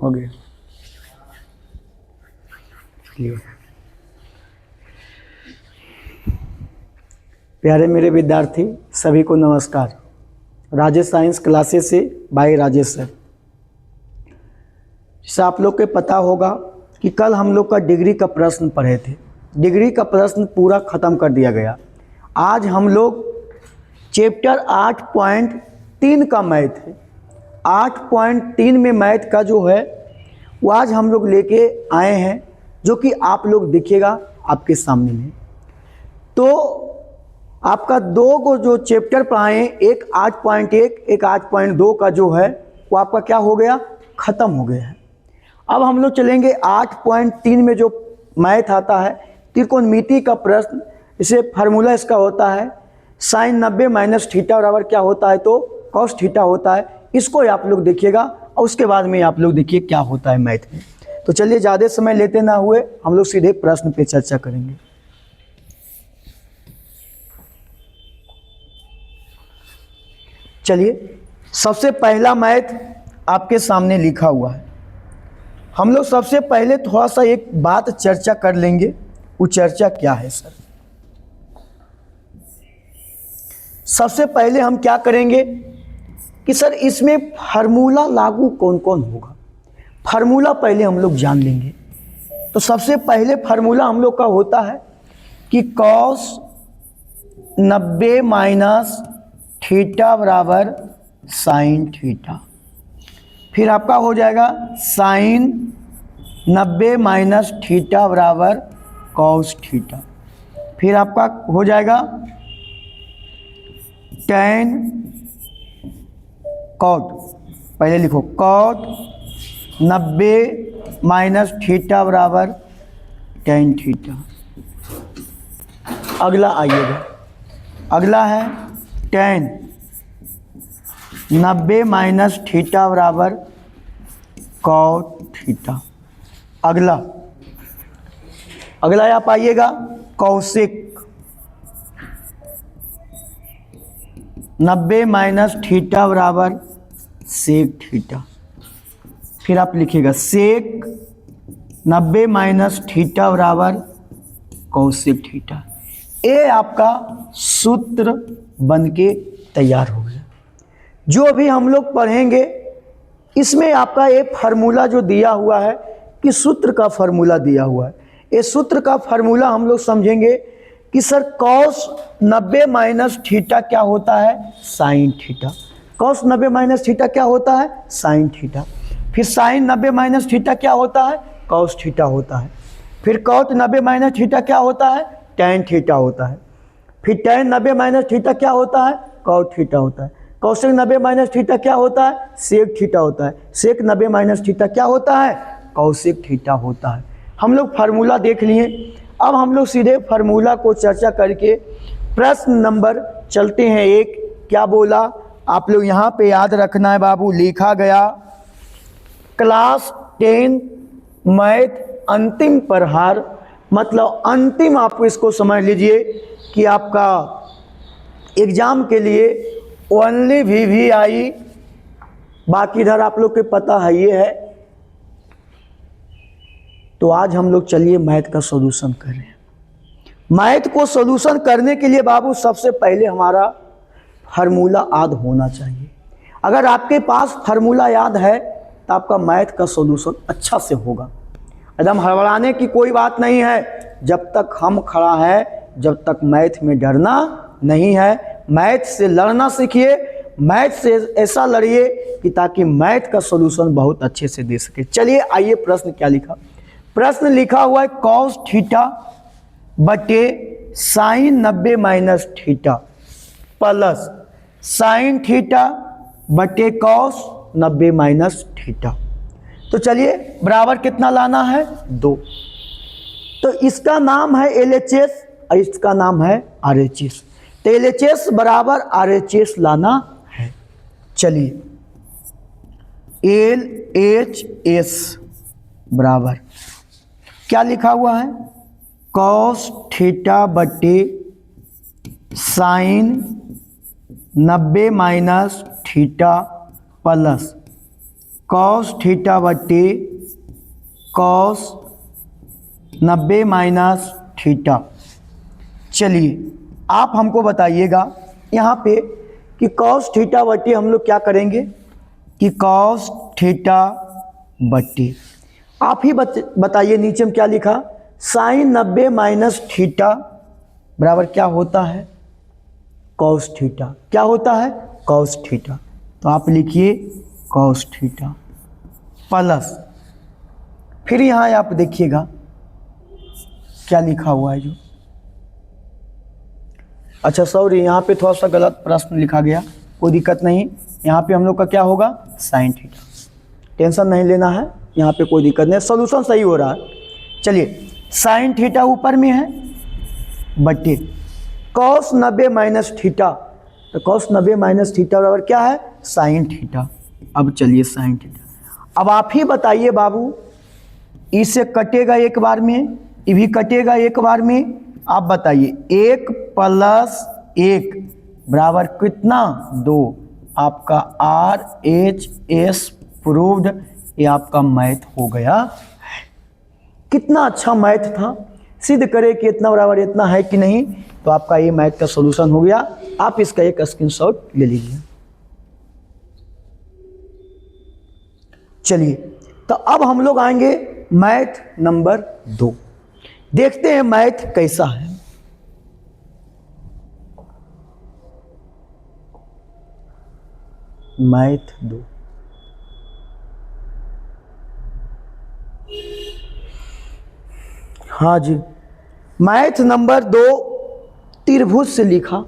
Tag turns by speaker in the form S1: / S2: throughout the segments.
S1: हो गया। प्यारे मेरे विद्यार्थी सभी को नमस्कार। राजेश साइंस क्लासेस से बाय राजेश सर। जैसे आप लोग को पता होगा कि कल हम लोग का डिग्री का प्रश्न पढ़े थे। डिग्री का प्रश्न पूरा ख़त्म कर दिया गया। आज हम लोग चैप्टर 8.3 का मैथ है। 8.3 में मैथ का जो है वो आज हम लोग लेके आए हैं, जो कि आप लोग दिखेगा आपके सामने में। तो आपका दो को जो चैप्टर पढ़ाए, एक 8.1 एक 8.2 का जो है वो आपका क्या हो गया, ख़त्म हो गया है। अब हम लोग चलेंगे 8.3 में जो मैथ आता है त्रिकोणमिति का प्रश्न। इसे फार्मूला इसका होता है sin 90 माइनस थीटा बराबर क्या होता है, तो कॉस थीटा होता है। इसको आप लोग देखिएगा और उसके बाद में आप लोग देखिए क्या होता है मैथ में। तो चलिए ज़्यादा समय लेते ना हुए हम लोग सीधे प्रश्न पे चर्चा करेंगे। चलिए सबसे पहला मैथ आपके सामने लिखा हुआ है। हम लोग सबसे पहले थोड़ा सा एक बात चर्चा कर लेंगे। वो चर्चा क्या है सर? सबसे पहले हम क्या करेंगे कि सर इसमें फार्मूला लागू कौन कौन होगा। फार्मूला पहले हम लोग जान लेंगे। तो सबसे पहले फार्मूला हम लोग का होता है कि कॉस 90 माइनस थीटा बराबर साइन थीटा। फिर आपका हो जाएगा साइन 90 माइनस थीटा बराबर कॉस थीटा। फिर आपका हो जाएगा टेन कॉट, पहले लिखो कॉट 90 माइनस थीटा बराबर टेन थीटा। अगला आइएगा, अगला है टेन 90 माइनस थीटा बराबर कॉट थीटा। अगला आप आइएगा कौशिक 90 माइनस थीटा बराबर सेक थीटा। फिर आप लिखिएगा सेक 90 माइनस थीटा बराबर कौशिक थीटा। ये आपका सूत्र बनके तैयार हो गया। जो भी हम लोग पढ़ेंगे इसमें आपका एक फार्मूला जो दिया हुआ है कि सूत्र का फार्मूला दिया हुआ है। ये सूत्र का फार्मूला हम लोग समझेंगे कि सर कॉस 90 माइनस थीटा क्या होता है, sine theta. Cos 90 minus theta क्या होता है, साइन थीटा। फिर साइन 90 माइनस थीटा क्या होता है, कॉस थीटा होता है। फिर कॉट 90 माइनस थीटा क्या होता है, टेन थीटा होता है। फिर टेन 90 माइनस थीटा क्या होता है, कॉट थीटा होता है। कॉसेक 90 माइनस थीटा क्या होता है, सेक थीटा होता है। सेक 90 माइनस थीटा क्या होता है, कौशिक थीटा होता है। हम लोग फार्मूला देख लिए। अब हम लोग सीधे फार्मूला को चर्चा करके प्रश्न नंबर चलते हैं एक। क्या बोला आप लोग यहाँ पे याद रखना है बाबू, लिखा गया क्लास 10 मैथ अंतिम प्रहार। मतलब अंतिम, आप इसको समझ लीजिए कि आपका एग्जाम के लिए ओनली VVI। बाकी इधर आप लोग के पता है ये है। तो आज हम लोग चलिए मैथ का सॉल्यूशन कर रहे हैं। मैथ को सॉल्यूशन करने के लिए बाबू सबसे पहले हमारा फार्मूला याद होना चाहिए। अगर आपके पास फार्मूला याद है तो आपका मैथ का सॉल्यूशन अच्छा से होगा। एकदम हड़बड़ाने की कोई बात नहीं है। जब तक हम खड़ा है, जब तक मैथ में डरना नहीं है। मैथ से लड़ना सीखिए, मैथ से ऐसा लड़िए कि ताकि मैथ का सॉल्यूशन बहुत अच्छे से दे सके। चलिए आइए प्रश्न क्या लिखा। प्रश्न लिखा हुआ है कॉस थीटा बटे sine 90 minus theta plus sine theta बटे कॉस 90 माइनस थीटा। तो चलिए बराबर कितना लाना है, 2। तो इसका नाम है LHS और इसका नाम है RHS। तो LHS बराबर RHS लाना है। चलिए LHS बराबर क्या लिखा हुआ है, कॉस थीटा बटे sine 90 minus theta plus cos theta बटे कॉस 90 माइनस थीटा। चलिए आप हमको बताइएगा यहाँ पे कि कॉस थीटा बटे हम लोग क्या करेंगे कि कॉस थीटा बटे, आप ही बताइए नीचे में क्या लिखा, साइन 90 माइनस थीटा बराबर क्या होता है, कॉस थीटा। क्या होता है, कॉस थीटा। तो आप लिखिए कॉस थीटा प्लस, फिर यहाँ आप देखिएगा क्या लिखा हुआ है जो, अच्छा सॉरी यहाँ पे थोड़ा सा गलत प्रश्न लिखा गया, कोई दिक्कत नहीं। यहाँ पे हम लोग का क्या होगा, साइन थीटा। टेंशन नहीं लेना है, यहाँ पे कोई दिक्कत नहीं, सॉल्यूशन सही हो रहा है। चलिए साइन थीटा ऊपर में है बटे कॉस 90 माइनस थीटा, तो कॉस 90 माइनस थीटा बराबर क्या है, साइन थीटा। अब चलिए साइन थीटा, अब आप ही बताइए बाबू, इससे कटेगा एक बार में, ये भी कटेगा एक बार में, आप बताइए 1 प्लस 1 बराबर कितना, 2। आपका RHS प्रूव्ड, ये आपका मैथ हो गया है। कितना अच्छा मैथ था, सिद्ध करे कि इतना बराबर इतना है कि नहीं, तो आपका ये मैथ का सॉल्यूशन हो गया। आप इसका एक स्क्रीनशॉट ले लीजिए। चलिए तो अब हम लोग आएंगे मैथ नंबर 2, देखते हैं मैथ कैसा है। मैथ 2, हाँ जी, मैथ नंबर 2 त्रिभुज से लिखा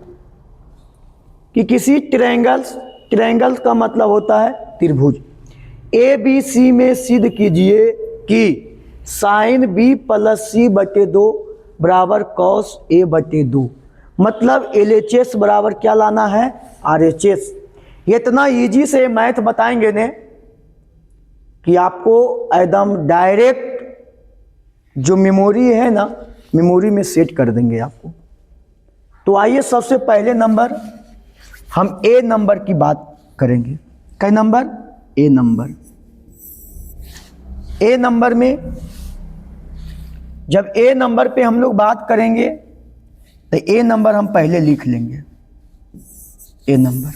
S1: कि किसी ट्रायंगल का मतलब होता है त्रिभुज। ABC में सिद्ध कीजिए कि साइन B प्लस C बटे 2 बराबर कॉस A बटे 2, मतलब LHS बराबर क्या लाना है, RHS। इतना इजी से मैथ बताएंगे ने कि आपको एकदम डायरेक्ट जो मेमोरी है ना, मेमोरी में सेट कर देंगे आपको। तो आइए सबसे पहले नंबर हम A नंबर की बात करेंगे। क्या number, A number. A number में जब A नंबर पे हम लोग बात करेंगे तो A नंबर हम पहले लिख लेंगे। A नंबर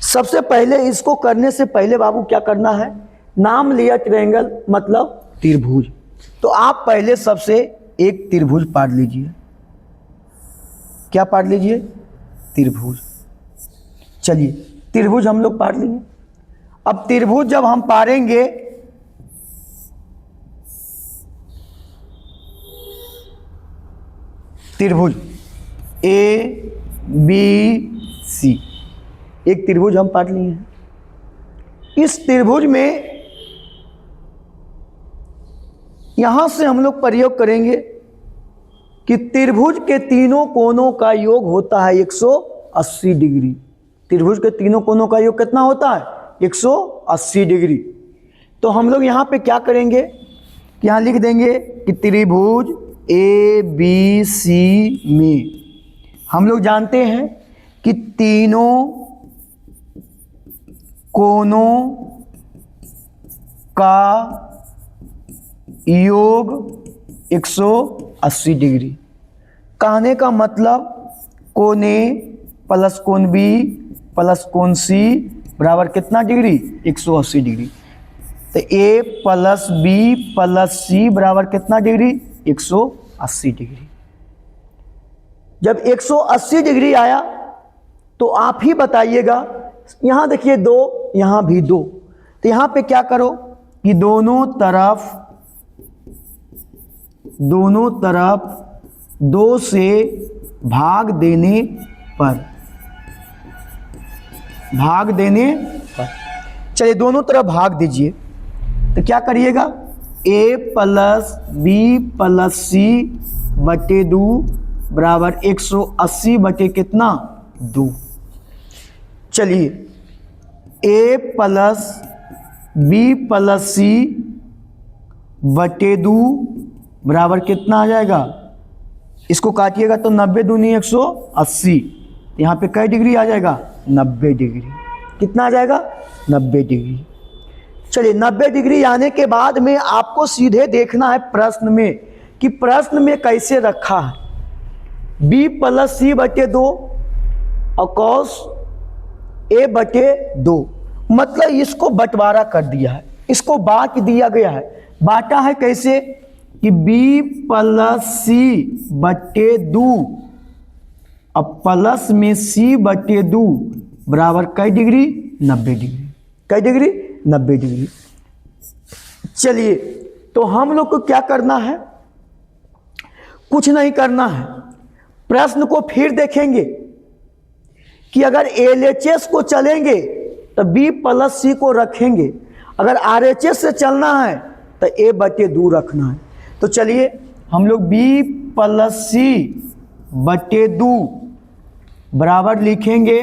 S1: सबसे पहले, इसको करने से पहले बाबू क्या करना है, नाम लिया ट्रायंगल मतलब त्रिभुज, तो आप पहले सबसे एक त्रिभुज पाड़ लीजिए। क्या पाड़ लीजिए, त्रिभुज। चलिए त्रिभुज हम लोग पाड़ लिए। अब त्रिभुज जब हम पाड़ेंगे त्रिभुज ABC, एक त्रिभुज हम पाड़ लिए हैं। इस त्रिभुज में यहां से हम लोग प्रयोग करेंगे कि त्रिभुज के तीनों कोनों का योग होता है 180 डिग्री। त्रिभुज के तीनों कोनों का योग कितना होता है, 180 डिग्री। तो हम लोग यहाँ पे क्या करेंगे, यहाँ लिख देंगे कि त्रिभुज ABC में हम लोग जानते हैं कि तीनों कोनों का योग 180 डिग्री। कहने का मतलब कोण A प्लस कोण B प्लस कोण C बराबर कितना डिग्री, 180 डिग्री। तो A plus B plus C बराबर कितना डिग्री, 180 डिग्री। जब 180 डिग्री आया तो आप ही बताइएगा, यहाँ देखिए 2, यहाँ भी 2, तो यहाँ पे क्या करो कि दोनों तरफ 2 से भाग देने पर चलिए दोनों तरफ भाग दीजिए। तो क्या करिएगा, A plus B plus C बटे 2 बराबर 180 बटे कितना, 2। चलिए A plus B plus C बटे 2 बराबर कितना आ जाएगा, इसको काटिएगा तो 90 दूनी 180, यहाँ पे कई डिग्री आ जाएगा, 90 डिग्री। कितना आ जाएगा, 90 डिग्री। चलिए 90 डिग्री आने के बाद में आपको सीधे देखना है प्रश्न में कि प्रश्न में कैसे रखा है। बी प्लस सी बटे 2 और कॉस ए बटे 2, मतलब इसको बंटवारा कर दिया है, इसको बांट दिया गया है। बांटा है कैसे कि बी प्लस सी बटे 2 अब प्लस में सी बटे 2 बराबर कई डिग्री 90 डिग्री। कई डिग्री 90 डिग्री। चलिए तो हम लोग को क्या करना है, कुछ नहीं करना है, प्रश्न को फिर देखेंगे कि अगर LHS को चलेंगे तो B प्लस सी को रखेंगे, अगर RHS से चलना है तो A बटे 2 रखना है। तो चलिए हम लोग B प्लस सी बटे 2 बराबर लिखेंगे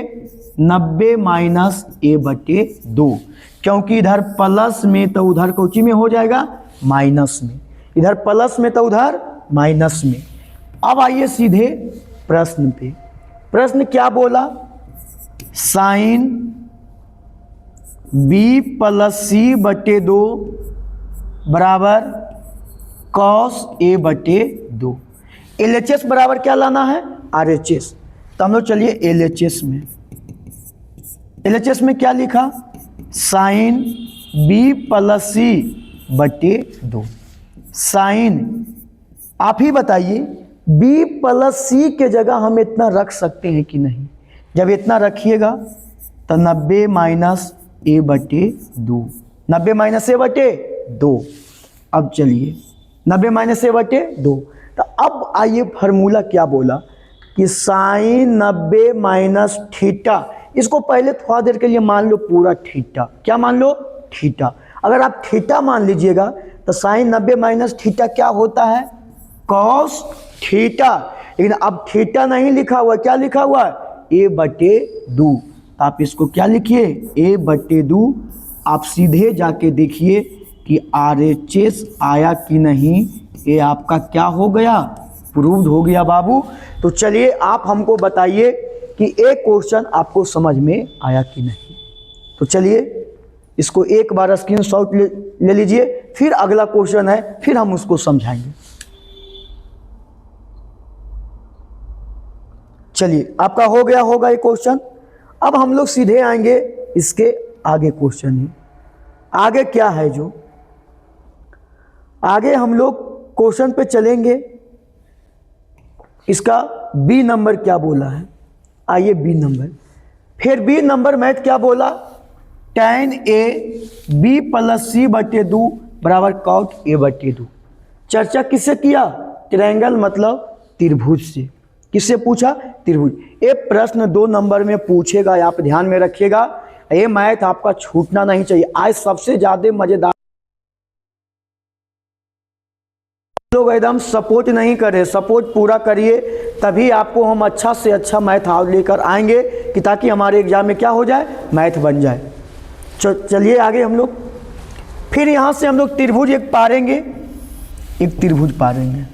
S1: 90 माइनस A बटे 2, क्योंकि इधर प्लस में तो उधर कोची में हो जाएगा माइनस में, इधर प्लस में तो उधर माइनस में। अब आइए सीधे प्रश्न पे। प्रश्न क्या बोला, साइन B प्लस सी बटे 2 बराबर कॉस A बटे 2। LHS बराबर क्या लाना है, RHS। तो हम लोग चलिए LHS में, LHS में क्या लिखा, साइन B प्लस सी बटे 2। साइन आप ही बताइए B प्लस सी के जगह हम इतना रख सकते हैं कि नहीं। जब इतना रखिएगा तो 90 माइनस A बटे 2, 90 माइनस A बटे 2। अब चलिए 90 माइनस A बटे 2। तो अब आइए फार्मूला क्या बोला कि साइन 90 माइनस थीटा, इसको पहले थोड़ा देर के लिए मान लो पूरा थीटा। क्या मान लो, थीटा। अगर आप थीटा मान लीजिएगा तो साइन 90 माइनस थीटा क्या होता है, कॉस थीटा। लेकिन अब थीटा नहीं लिखा हुआ, क्या लिखा हुआ है, A बटे 2। आप इसको क्या लिखिए, A बटे 2। आप सीधे जाके देखिए कि RHS आया कि नहीं। ये आपका क्या हो गया, प्रूव्ड हो गया बाबू। तो चलिए आप हमको बताइए कि एक क्वेश्चन आपको समझ में आया कि नहीं। तो चलिए इसको एक बार स्क्रीनशॉट ले लीजिए, फिर अगला क्वेश्चन है, फिर हम उसको समझाएंगे। चलिए आपका हो गया होगा ये क्वेश्चन। अब हम लोग सीधे आएंगे इसके आगे क्वेश्चन में। आगे क्या है, जो आगे हम लोग क्वेश्चन पे चलेंगे, इसका B नंबर क्या बोला है। आइए B नंबर, फिर B नंबर मैथ क्या बोला, tan A B प्लस सी बटे 2 बराबर कॉट A बटे 2। चर्चा किससे किया, ट्रायंगल मतलब त्रिभुज से। किससे पूछा, त्रिभुज। ये प्रश्न 2 नंबर में पूछेगा, आप ध्यान में रखिएगा। ये मैथ आपका छूटना नहीं चाहिए। आज सबसे ज़्यादा मज़ेदार लोग एकदम सपोर्ट नहीं करे, सपोर्ट पूरा करिए, तभी आपको हम अच्छा से अच्छा मैथ लेकर आएंगे कि ताकि हमारे एग्जाम में क्या हो जाए, मैथ बन जाए। चलिए आगे हम लोग, फिर यहाँ से हम लोग त्रिभुज एक पारेंगे, एक त्रिभुज पारेंगे।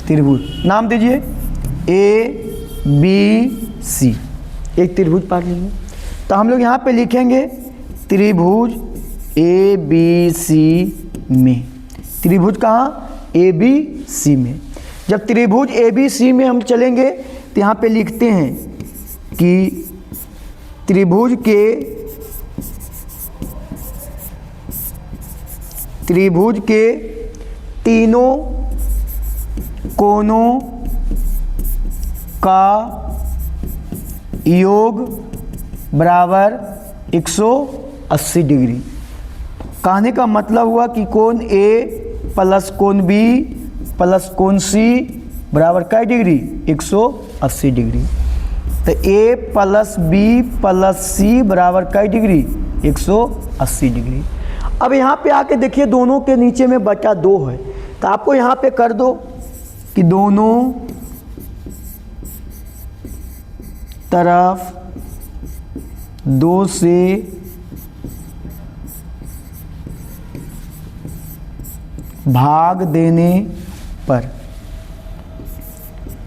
S1: त्रिभुज नाम दीजिए ABC, एक त्रिभुज पार लेंगे। तो हम लोग यहाँ पे लिखेंगे त्रिभुज ABC में। त्रिभुज कहाँ, ABC में। जब त्रिभुज ABC में हम चलेंगे तो यहाँ पे लिखते हैं कि त्रिभुज के तीनों कोनों का योग बराबर 180 डिग्री। कहने का मतलब हुआ कि कोण A प्लस कोण B प्लस कोण C बराबर कै डिग्री, 180 डिग्री। तो A plus B plus C बराबर कै डिग्री, 180 डिग्री। अब यहाँ पे आके देखिए दोनों के नीचे में बटा 2 है, तो आपको यहाँ पे कर दो कि दोनों तरफ 2 से भाग देने पर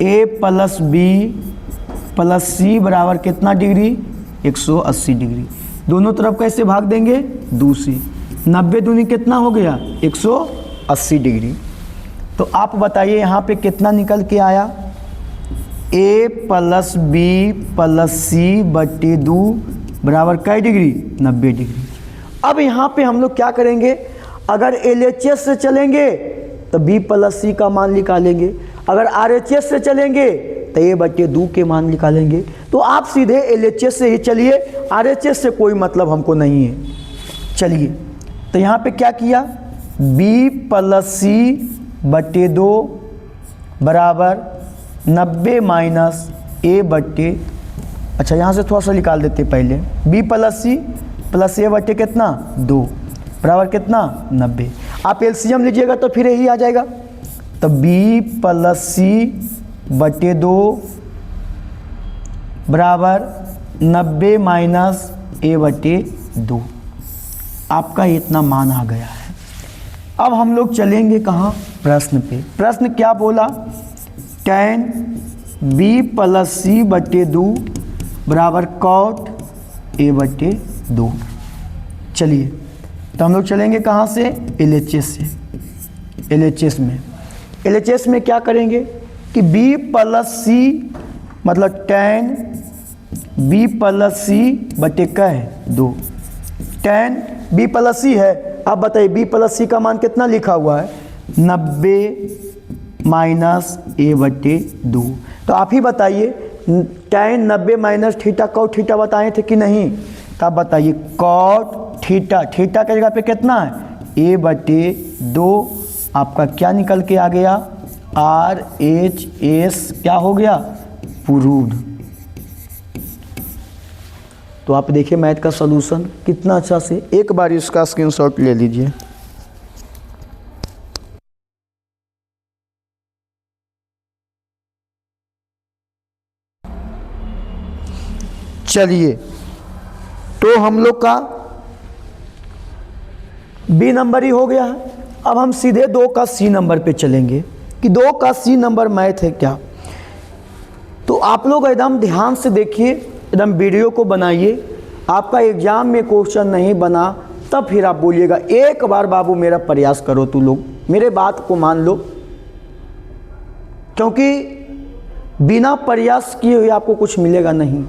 S1: A प्लस B प्लस सी बराबर कितना डिग्री, 180 डिग्री। दोनों तरफ कैसे भाग देंगे, 2 से। 90 दूनी कितना हो गया, 180 डिग्री। तो आप बताइए यहाँ पे कितना निकल के आया, ए प्लस बी प्लस सी बटे 2 बराबर कै डिग्री, 90 डिग्री। अब यहाँ पे हम लोग क्या करेंगे, अगर LHS से चलेंगे तो b प्लस सी का मान निकालेंगे, अगर RHS से चलेंगे तो a बटे 2 के मान निकालेंगे। तो आप सीधे LHS से ही चलिए, RHS से कोई मतलब हमको नहीं है। चलिए तो यहाँ पे क्या किया, b प्लस सी बटे 2 बराबर 90 माइनस a बटे, अच्छा यहाँ से थोड़ा सा निकाल देते पहले, b plus C plus a बटे कितना 2 बराबर कितना 90। आप एलसीएम लीजिएगा तो फिर यही आ जाएगा। तो b प्लस सी बटे 2 बराबर 90 माइनस a बटे 2, आपका इतना मान आ गया है। अब हम लोग चलेंगे कहाँ, प्रश्न पे। प्रश्न क्या बोला, tan b प्लस सी बटे 2 बराबर cot a बटे 2। चलिए तो हम लोग चलेंगे कहाँ से, LHS से। LHS में क्या करेंगे कि b प्लस सी मतलब tan b प्लस सी बटे क्या है 2, tan b प्लस सी है। अब बताइए b प्लस सी का मान कितना लिखा हुआ है, 90 माइनस a बटे 2। तो आप ही बताइए tan 90 minus theta cot theta बताए थे कि नहीं, तो आप बताइए कॉट थीटा, थीटा के जगह पे कितना है a बटे 2, आपका क्या निकल के आ गया, RHS क्या हो गया, प्रूव्ड। तो आप देखिए मैथ का सॉल्यूशन कितना अच्छा से, एक बार इसका स्क्रीनशॉट ले लीजिए। चलिए तो हम लोग का बी नंबर ही हो गया है। अब हम सीधे 2 का सी नंबर पे चलेंगे कि 2 का सी नंबर मैथ है क्या। तो आप लोग एकदम ध्यान से देखिए, एकदम वीडियो को बनाइए। आपका एग्जाम में क्वेश्चन नहीं बना तब फिर आप बोलिएगा, एक बार बाबू मेरा प्रयास करो, तू लोग मेरे बात को मान लो, क्योंकि बिना प्रयास किए हुए आपको कुछ मिलेगा नहीं।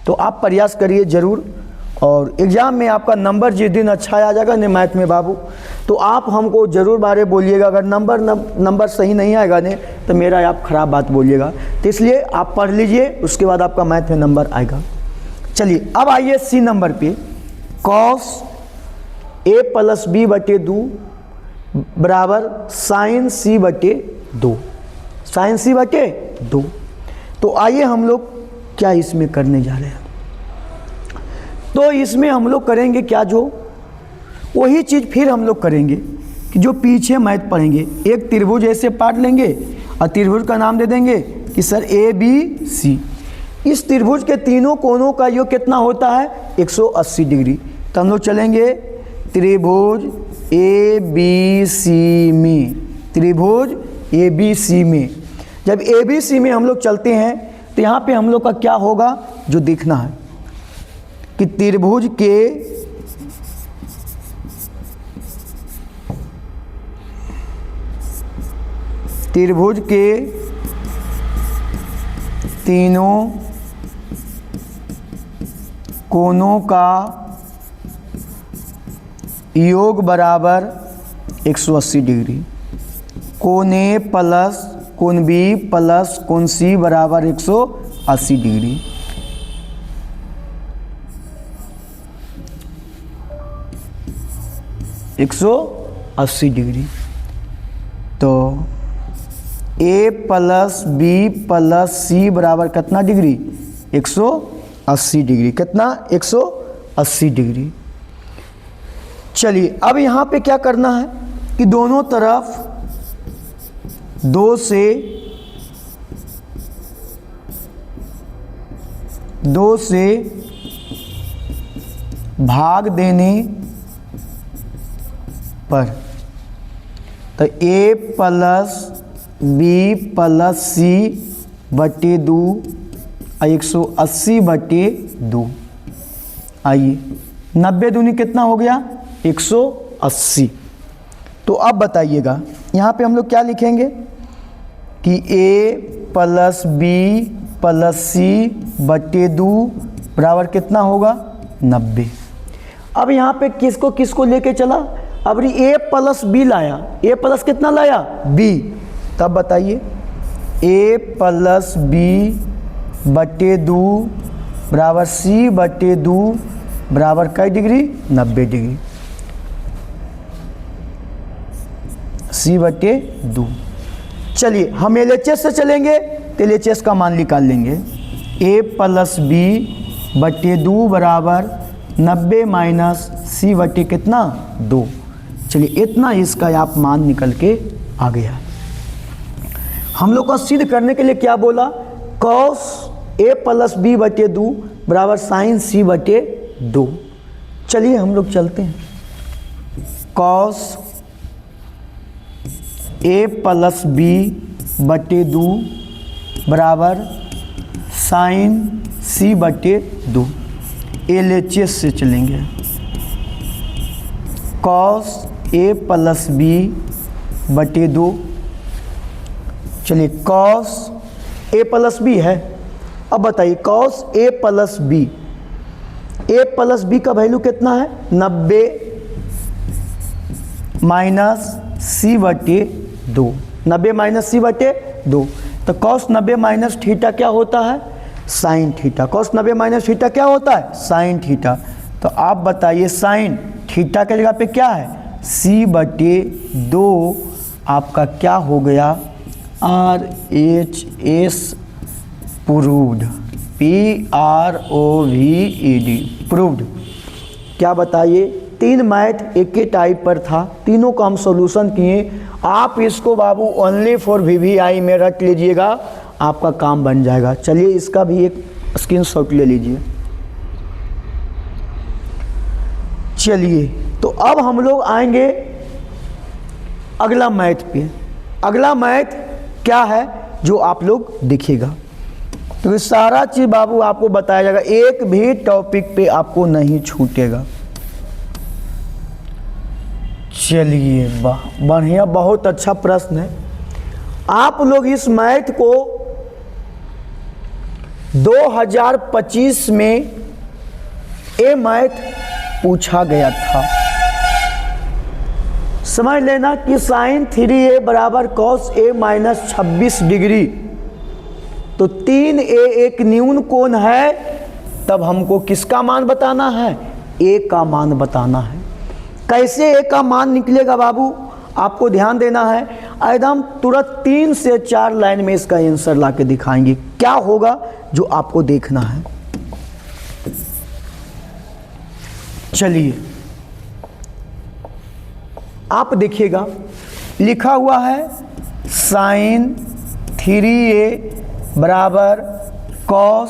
S1: तो आप प्रयास करिए ज़रूर, और एग्ज़ाम में आपका नंबर जिस दिन अच्छा आ जाएगा ने मैथ में बाबू, तो आप हमको ज़रूर बारे बोलिएगा। अगर नंबर सही नहीं आएगा ने तो मेरा आप ख़राब बात बोलिएगा। तो इसलिए आप पढ़ लीजिए, उसके बाद आपका मैथ में नंबर आएगा। चलिए अब आइए सी नंबर पे, कॉस a प्लस बी बटे 2 बराबर साइन सी बटे 2, साइन सी बटे 2। तो आइए हम लोग क्या इसमें करने जा रहे हैं। तो इसमें हम लोग करेंगे क्या, जो वही चीज़ फिर हम लोग करेंगे कि जो पीछे मैथ पढ़ेंगे। एक त्रिभुज ऐसे पाट लेंगे और त्रिभुज का नाम दे देंगे कि सर ABC। इस त्रिभुज के तीनों कोनों का योग कितना होता है, 180 डिग्री। तो हम लोग चलेंगे त्रिभुज ABC में, त्रिभुज ABC में। जब ABC में हम लोग चलते हैं तो यहाँ पे हम लोग का क्या होगा, जो देखना है कि त्रिभुज के तीनों कोनों का योग बराबर 180 डिग्री। कोण A प्लस कोण B प्लस कोण C बराबर 180 डिग्री। एक 180 डिग्री। तो A plus B plus C बराबर कितना डिग्री, 180 डिग्री। कितना, 180 डिग्री। चलिए अब यहाँ पे क्या करना है कि दोनों तरफ 2 से भाग देने पर, तो A plus B plus C बटे 2 और 180/2। आइए 90 दूनी कितना हो गया 180। तो अब बताइएगा यहाँ पे हम लोग क्या लिखेंगे कि a + b + c/2 बराबर कितना होगा 90। अब यहाँ पे किसको किसको लेके चला, अब a + b लाया, a प्लस कितना लाया b, तब बताइए a + b/2 बराबर c/2 बराबर कई डिग्री 90 डिग्री, c/2। चलिए हम LHS से चलेंगे तो LHS का मान निकाल लेंगे। a + b/2 बराबर 90 - c/ कितना 2। चलिए इतना इसका आप मान निकल के आ गया। हम लोग को सिद्ध करने के लिए क्या बोला, cos a + b/2 बराबर sin c/2। चलिए हम लोग चलते हैं, cos a + b/2 बराबर sin c/2। LHS से चलेंगे, cos a + b/2। चलिए cos a + b है। अब बताइए cos a + b, a + b का वैल्यू कितना है 90 - c/2, 90 - c/2। तो cos 90 - थीटा क्या होता है sin थीटा, cos 90 - थीटा क्या होता है sin थीटा। तो आप बताइए sin थीटा के जगह पे क्या है c/2 आपका क्या हो गया RHS प्रूव्ड, PROVED प्रूव्ड। क्या बताइए 3 मैथ एक ही टाइप पर था, तीनों का हम सॉल्यूशन किए। आप इसको बाबू ओनली फॉर VVI में रख लीजिएगा, आपका काम बन जाएगा। चलिए इसका भी एक स्क्रीनशॉट ले लीजिए। चलिए तो अब हम लोग आएंगे अगला मैथ पे। अगला मैथ क्या है जो आप लोग देखिएगा, तो ये सारा चीज़ बाबू आपको बताया जाएगा, एक भी टॉपिक पे आपको नहीं छूटेगा। चलिए वाह बढ़िया, बहुत अच्छा प्रश्न है। आप लोग इस मैथ को 2025 में ये मैथ पूछा गया था। समझ लेना कि sin 3a बराबर cos a - 26 डिग्री, तो 3a एक न्यून कोण है, तब हमको किसका मान बताना है a का मान बताना है। कैसे a का मान निकलेगा बाबू, आपको ध्यान देना है, एकदम तुरंत 3 से 4 लाइन में इसका आंसर ला के दिखाएंगे। क्या होगा जो आपको देखना है। चलिए आप देखिएगा लिखा हुआ है sin 3a बराबर cos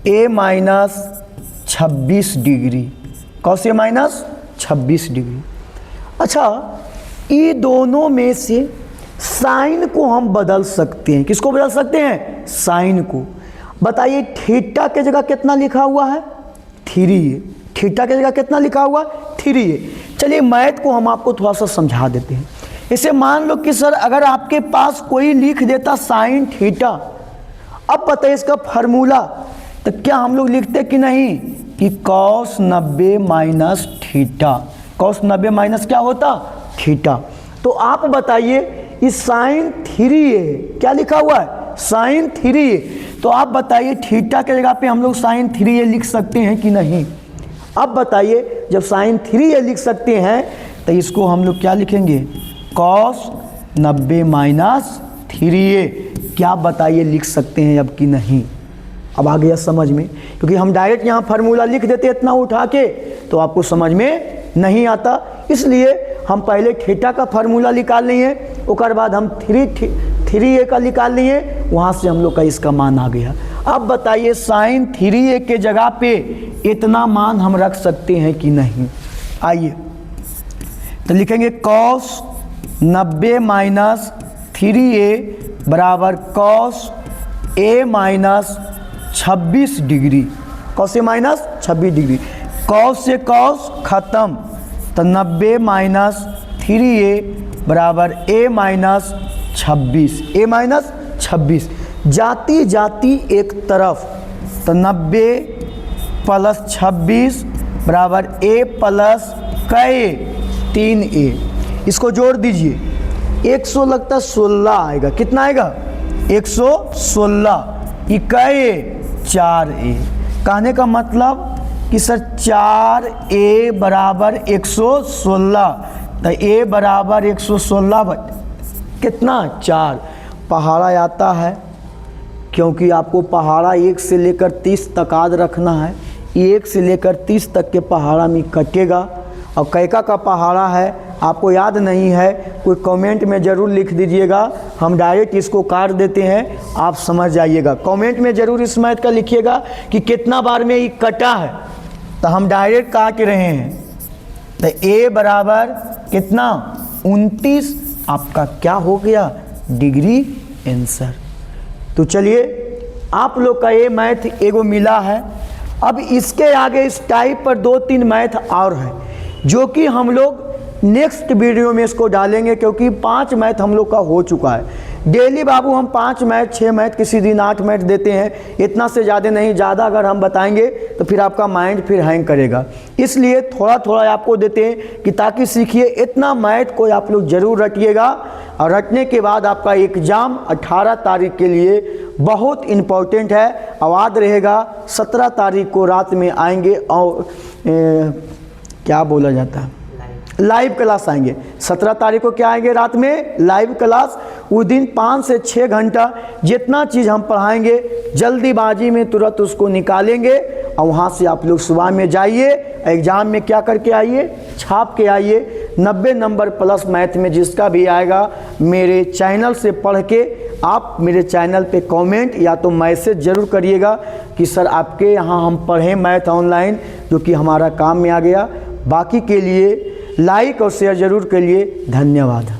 S1: a - 26 degree, cos a - 26 degree. अच्छा ये दोनों में से साइन को हम बदल सकते हैं, किसको बदल सकते हैं साइन को। बताइए थीटा के जगह कितना लिखा हुआ है 3a, थीटा के जगह कितना लिखा हुआ 3a। चलिए मैथ को हम आपको थोड़ा सा समझा देते हैं। इसे मान लो कि सर अगर आपके पास कोई लिख देता साइन थीटा, अब बताइए इसका फार्मूला, तो क्या हम लोग लिखते कि नहीं कि cos 90 - थीटा, cos 90 - क्या होता थीटा। तो आप बताइए इस साइन 3a क्या लिखा हुआ है साइन 3a, तो आप बताइए थीटा के जगह पे हम लोग साइन 3a लिख सकते हैं कि नहीं। अब बताइए जब साइन 3a लिख सकते हैं तो इसको हम लोग क्या लिखेंगे cos 90 - 3a, क्या बताइए लिख सकते हैं अब कि नहीं। अब आ गया समझ में, क्योंकि हम डायरेक्ट यहाँ फार्मूला लिख देते इतना उठा के तो आपको समझ में नहीं आता, इसलिए हम पहले थीटा का फार्मूला निकाल लिए, उसके बाद हम 3a का निकाल लिए, वहाँ से हम लोग का इसका मान आ गया। अब बताइए साइन 3a के जगह पे इतना मान हम रख सकते हैं कि नहीं। आइए तो लिखेंगे cos 90 - 3a बराबर cos a - 26 डिग्री, कॉस से माइनस 26 डिग्री, कॉस से कॉस खत्म, तो 90 माइनस 3a बराबर a माइनस 26, a माइनस 26, जाती जाती एक तरफ, तो 90 प्लस 26 बराबर a प्लस कै 3a, इसको जोड़ दीजिए, 100 लगता 16 आएगा, कितना आएगा 116, इकाई 4a, कहने का मतलब कि सर 4a बराबर 116, तो a बराबर 116 कितना 4, पहाड़ा आता है, क्योंकि आपको पहाड़ा 1 से लेकर 30 तक याद रखना है, 1 से लेकर 30 तक के पहाड़ा में कटेगा, और कैका का पहाड़ा है आपको याद नहीं है, कोई कमेंट में ज़रूर लिख दीजिएगा, हम डायरेक्ट इसको काट देते हैं, आप समझ जाइएगा, कमेंट में ज़रूर इस मैथ का लिखिएगा कि कितना बार में ये कटा है, तो हम डायरेक्ट काट रहे हैं, तो a बराबर कितना 29, आपका क्या हो गया डिग्री आंसर। तो चलिए आप लोग का ये मैथ एगो मिला है। अब इसके आगे इस टाइप पर 2-3 मैथ और हैं जो कि हम लोग नेक्स्ट वीडियो में इसको डालेंगे, क्योंकि 5 मैथ हम लोग का हो चुका है। डेली बाबू हम 5 मैथ 6 मैथ किसी दिन 8 मैथ देते हैं, इतना से ज़्यादा नहीं, ज़्यादा अगर हम बताएंगे तो फिर आपका माइंड फिर हैंग करेगा, इसलिए थोड़ा थोड़ा आपको देते हैं कि ताकि सीखिए। इतना मैथ को आप लोग ज़रूर रटिएगा, और रटने के बाद आपका एग्ज़ाम 18 तारीख के लिए बहुत इम्पोर्टेंट है, आवाज़ रहेगा 17 तारीख को रात में आएंगे, और क्या बोला जाता है लाइव क्लास आएंगे, 17 तारीख को क्या आएंगे रात में लाइव क्लास, उस दिन 5 से 6 घंटा जितना चीज़ हम पढ़ाएंगे जल्दीबाजी में तुरंत उसको निकालेंगे, और वहाँ से आप लोग सुबह में जाइए, एग्ज़ाम में क्या करके आइए, छाप के आइए। 90 नंबर प्लस मैथ में जिसका भी आएगा मेरे चैनल से पढ़ के आप मेरे चैनल पे कमेंट या तो मैसेज ज़रूर करिएगा कि सर आपके यहाँ हम पढ़ें मैथ ऑनलाइन, जो कि हमारा काम में आ गया। बाकी के लिए लाइक और शेयर ज़रूर करिए। धन्यवाद।